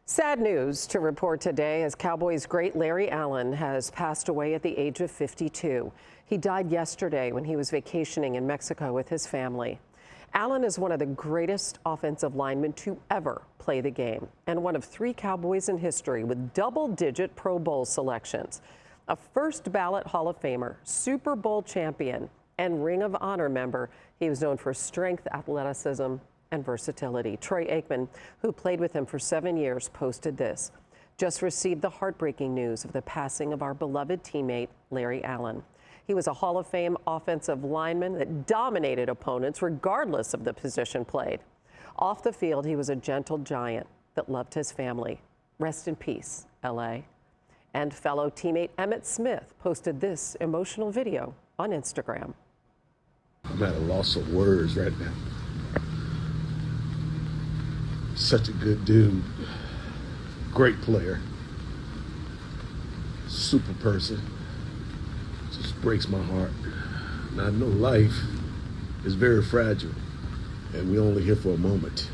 Sad news to report today as Cowboys great Larry Allen has passed away at the age of 52. He died yesterday when he was vacationing in Mexico with his family. Allen is one of the greatest offensive linemen to ever play the game and one of 3 Cowboys in history with double-digit Pro Bowl selections. A first ballot Hall of Famer, Super Bowl champion, and Ring of Honor member, he was known for strength, athleticism, and versatility. Troy Aikman, who played with him for 7 years, posted this. Just received the heartbreaking news of the passing of our beloved teammate, Larry Allen. He was a Hall of Fame offensive lineman that dominated opponents regardless of the position played. Off the field, he was a gentle giant that loved his family. Rest in peace, LA. And fellow teammate Emmitt Smith posted this emotional video on Instagram. I'm at a loss of words right now. Such a good dude, great player, super person. Just breaks my heart. And I know life is very fragile and we're only here for a moment.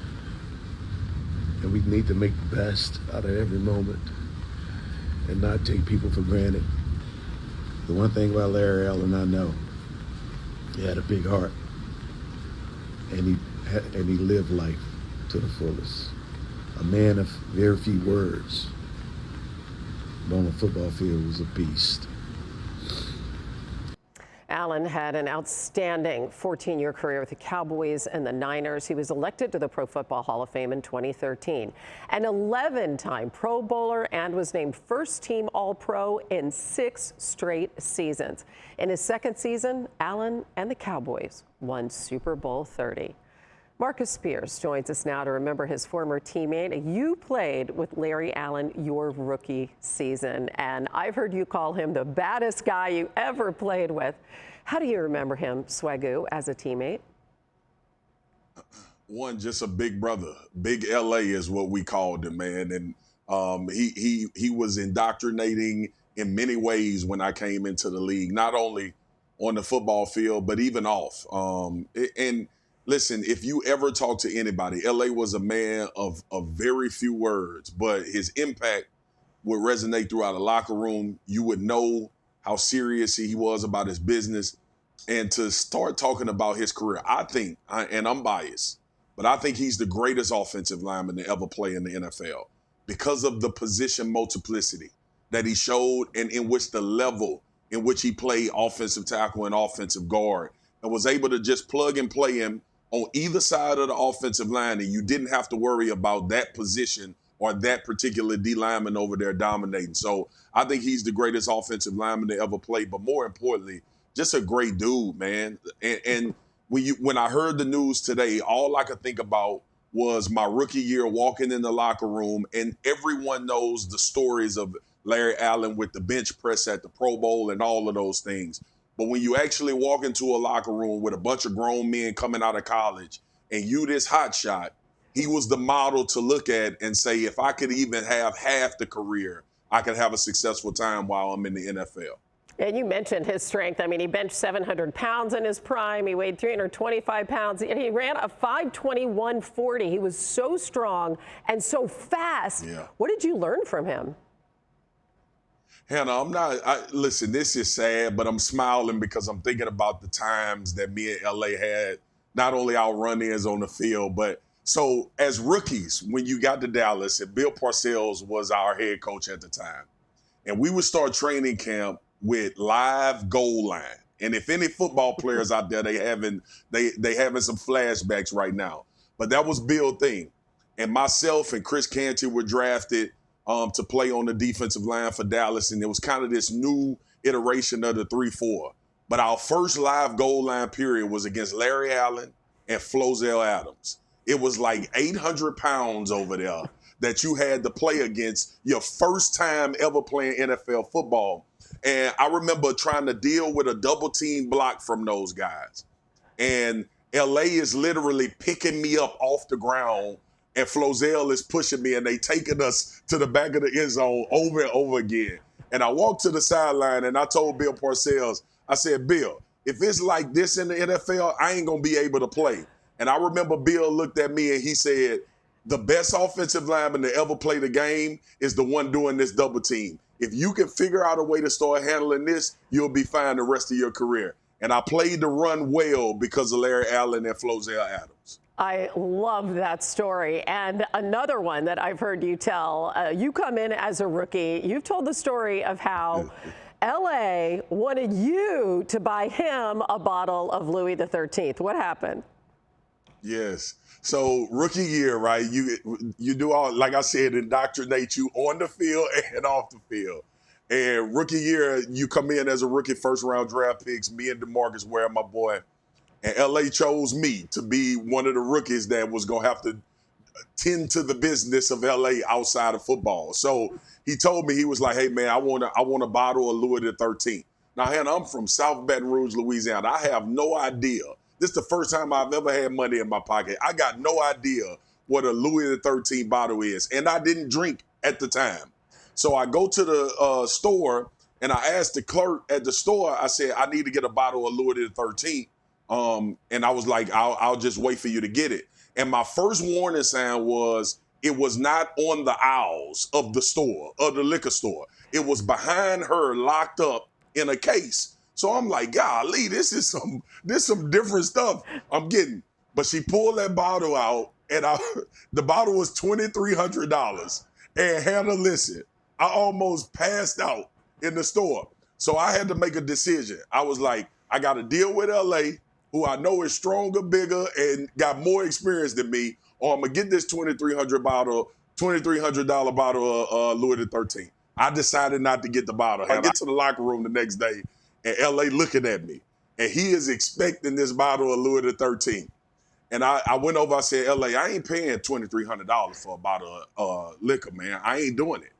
And we need to make the best out of every moment and not take people for granted. The one thing about Larry Allen I know, he had a big heart and he lived life to the fullest. A man of very few words, but on the football field was a beast. Allen had an outstanding 14-year career with the Cowboys and the Niners. He was elected to the Pro Football Hall of Fame in 2013. An 11-time Pro Bowler and was named first-team All-Pro in 6 straight seasons. In his second season, Allen and the Cowboys won Super Bowl 30. Marcus Spears joins us now to remember his former teammate. You played with Larry Allen your rookie season, and I've heard you call him the baddest guy you ever played with. How do you remember him, Swagoo, as a teammate? One, just a big brother. Big LA is what we called him, man. And he was indoctrinating in many ways when I came into the league, not only on the football field, but even off. And listen, if you ever talk to anybody, LA was a man of very few words, but his impact would resonate throughout a locker room. You would know how serious he was about his business. And to start talking about his career, I think, and I'm biased, but I think he's the greatest offensive lineman to ever play in the NFL because of the position multiplicity that he showed and in which the level in which he played offensive tackle and offensive guard and was able to just plug and play him on either side of the offensive line, and you didn't have to worry about that position or that particular D lineman over there dominating. So I think he's the greatest offensive lineman to ever play, but more importantly, just a great dude, man. And when I heard the news today, all I could think about was my rookie year walking in the locker room, and everyone knows the stories of Larry Allen with the bench press at the Pro Bowl and all of those things. But when you actually walk into a locker room with a bunch of grown men coming out of college and you this hot shot, he was the model to look at and say, if I could even have half the career, I could have a successful time while I'm in the NFL. And you mentioned his strength. I mean, he benched 700 pounds in his prime. He weighed 325 pounds. And he ran a 5:21.40. He was so strong and so fast. Yeah. What did you learn from him? Hannah, listen, this is sad, but I'm smiling because I'm thinking about the times that me and LA had, not only our run-ins on the field, but so as rookies, when you got to Dallas, and Bill Parcells was our head coach at the time, and we would start training camp with live goal line. And if any football players out there, they having some flashbacks right now. But that was Bill's thing. And myself and Chris Canty were drafted to play on the defensive line for Dallas, and it was kind of this new iteration of the 3-4. But our first live goal line period was against Larry Allen and Flozell Adams. It was like 800 pounds over there that you had to play against your first time ever playing NFL football. And I remember trying to deal with a double team block from those guys. And LA is literally picking me up off the ground, and Flozell is pushing me, and they taking us to the back of the end zone over and over again. And I walked to the sideline, and I told Bill Parcells, I said, Bill, if it's like this in the NFL, I ain't going to be able to play. And I remember Bill looked at me, and he said, the best offensive lineman to ever play the game is the one doing this double team. If you can figure out a way to start handling this, you'll be fine the rest of your career. And I played the run well because of Larry Allen and Flozell Adams. I love that story. And another one that I've heard you tell, you come in as a rookie. You've told the story of how LA wanted you to buy him a bottle of Louis XIII. What happened? Yes. So rookie year, right? You do all, like I said, indoctrinate you on the field and off the field. And rookie year, you come in as a rookie, first round draft picks. Me and DeMarcus Ware, my boy, and LA chose me to be one of the rookies that was gonna have to tend to the business of LA outside of football. So he told me, he was like, "Hey man, I want a bottle of Louis XIII." Now, Hannah, I'm from South Baton Rouge, Louisiana. I have no idea. This is the first time I've ever had money in my pocket. I got no idea what a Louis XIII bottle is, and I didn't drink at the time. So I go to the store and I asked the clerk at the store. I said, "I need to get a bottle of Louis XIII." And I was like, I'll just wait for you to get it. And my first warning sign was, it was not on the aisles of the store, of the liquor store. It was behind her, locked up in a case. So I'm like, golly, this is some different stuff I'm getting. But she pulled that bottle out, and the bottle was $2,300. And Hannah, listen, I almost passed out in the store. So I had to make a decision. I was like, I got to deal with LA, who I know is stronger, bigger, and got more experience than me, or I'm gonna get this $2,300 bottle of Louis XIII. I decided not to get the bottle. I get to the locker room the next day, and LA looking at me, and he is expecting this bottle of Louis XIII. And I went over, I said, LA, I ain't paying $2,300 for a bottle of liquor, man. I ain't doing it.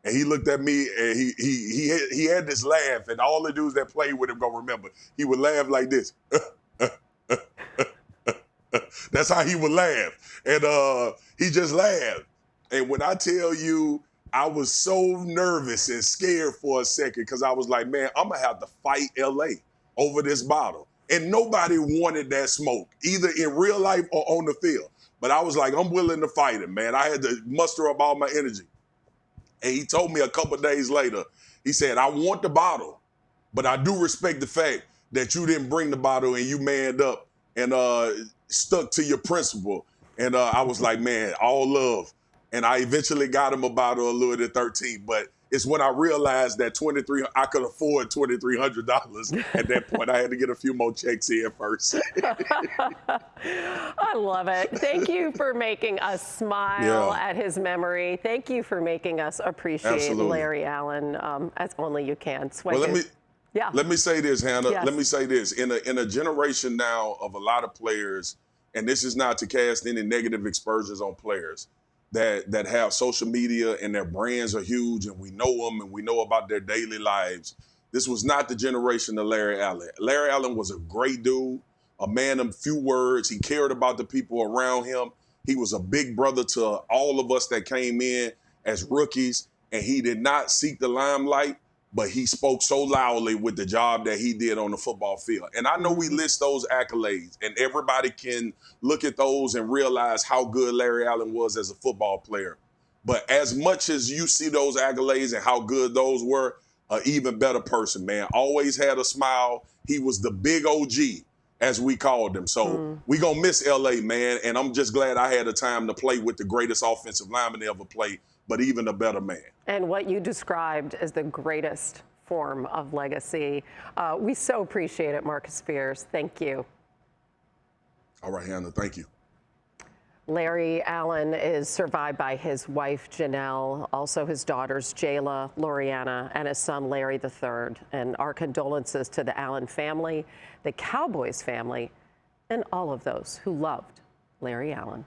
And he looked at me, and he had this laugh, and all the dudes that played with him gonna remember. He would laugh like this. That's how he would laugh. And he just laughed. And when I tell you, I was so nervous and scared for a second, because I was like, man, I'm going to have to fight LA over this bottle. And nobody wanted that smoke, either in real life or on the field. But I was like, I'm willing to fight him, man. I had to muster up all my energy. And he told me a couple of days later, he said, I want the bottle, but I do respect the fact that you didn't bring the bottle and you manned up and stuck to your principle. And I was like, man, all love. And I eventually got him a bottle of Louis XIII. But it's when I realized that I could afford $2,300 at that point. I had to get a few more checks in first. I love it. Thank you for making us smile at his memory. Thank you for making us appreciate Larry Allen as only you can. Well, let me say this, Hannah. Yes. Let me say this. In a generation now of a lot of players, and this is not to cast any negative aspersions on players that have social media and their brands are huge and we know them and we know about their daily lives. This was not the generation of Larry Allen. Larry Allen was a great dude, a man of few words. He cared about the people around him. He was a big brother to all of us that came in as rookies, and he did not seek the limelight, but he spoke so loudly with the job that he did on the football field. And I know we list those accolades, and everybody can look at those and realize how good Larry Allen was as a football player. But as much as you see those accolades and how good those were, an even better person, man. Always had a smile. He was the big OG, as we called him. So we gonna miss LA, man. And I'm just glad I had the time to play with the greatest offensive lineman to ever play, but even a better man. And what you described as the greatest form of legacy. We so appreciate it, Marcus Spears. Thank you. All right, Hannah, thank you. Larry Allen is survived by his wife, Janelle, also his daughters, Jayla, Loriana, and his son, Larry III. And our condolences to the Allen family, the Cowboys family, and all of those who loved Larry Allen.